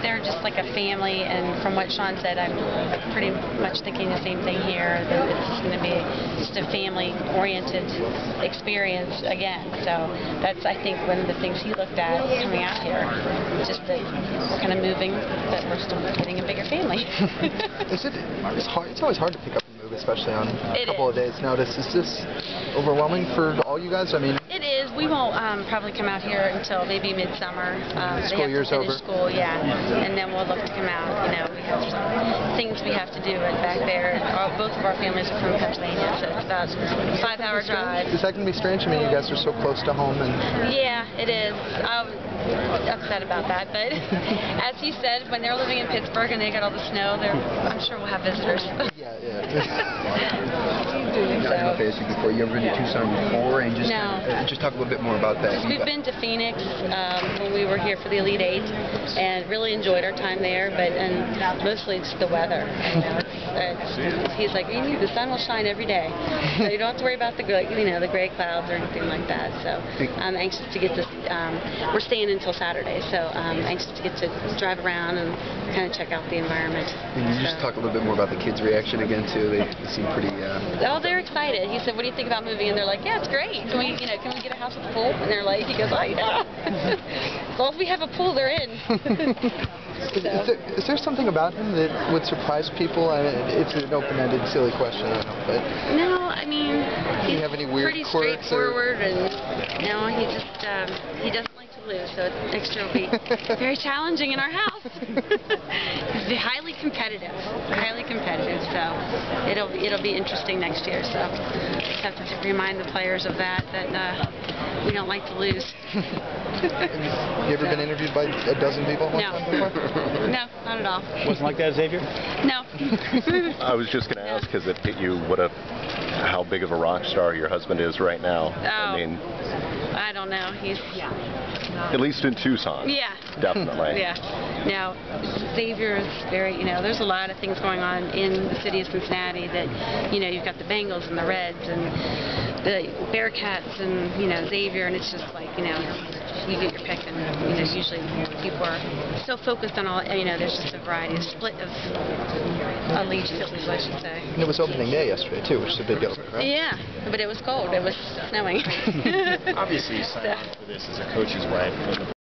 they're just like a family, and from what Sean said, I'm pretty much thinking the same thing here, that it's going to be just a family-oriented experience again. So that's, I think, one of the things he looked at coming out here, just that we're kind of moving, but we're still getting a bigger family. It's always hard to pick up and move, especially on a couple of days' notice. Is this overwhelming for all you guys? I mean, it is. We won't probably come out here until maybe midsummer. School year's over. School, yeah, and then we'll look to come out. You know, we have some things we have to do back there. Both of our families are from Pennsylvania, so it's about a 5-hour drive. Is that going to be strange? I mean, you guys are so close to home, and yeah, it is. I'm upset about that, but as he said, when they're living in Pittsburgh and they got all the snow, I'm sure we'll have visitors. Yeah. I don't know if I asked you before, you ever been to Tucson before? And just, no. Just talk a little bit more about that. We've been to Phoenix when we were here for the Elite Eight, and really enjoyed our time there, and mostly it's the weather. You know, he's like, the sun will shine every day, so you don't have to worry about the gray clouds or anything like that. So I'm anxious to get to. We're staying until Saturday, so I'm anxious to get to drive around and kind of check out the environment. And you just talk a little bit more about the kids' reaction again too. They seem pretty. Oh, they're excited. He said, "What do you think about moving?" And they're like, "Yeah, it's great. Can we get a house with a pool?" And they're like, he goes, "Oh, yeah." As long as we have a pool, they're in. Is there something about him that would surprise people? I mean, it's an open-ended, silly question, I don't know, but no, I mean, do you have any weird pretty quirks straightforward, and he just he doesn't like to lose, so next year will be very challenging in our house. He's highly competitive, so it'll be interesting next year. So just have to remind the players of that we don't like to lose. Have you ever been interviewed by a dozen people at one time before? No, not at all. Wasn't like that, Xavier? No. I was just going to ask, has it hit you how big of a rock star your husband is right now? Oh, I mean, I don't know. He's at least in Tucson. Yeah. Definitely. Yeah. Now, Xavier is very, there's a lot of things going on in the city of Cincinnati that, you've got the Bengals and the Reds and the Bearcats and, Xavier, and it's just like, you get your pick, and usually people are so focused on all, there's just a variety, a split of allegiances, I should say. And it was opening day yesterday, too, which is a big deal, right? Yeah, but it was cold. It was snowing. Obviously, you signed on for this as a coach's wife.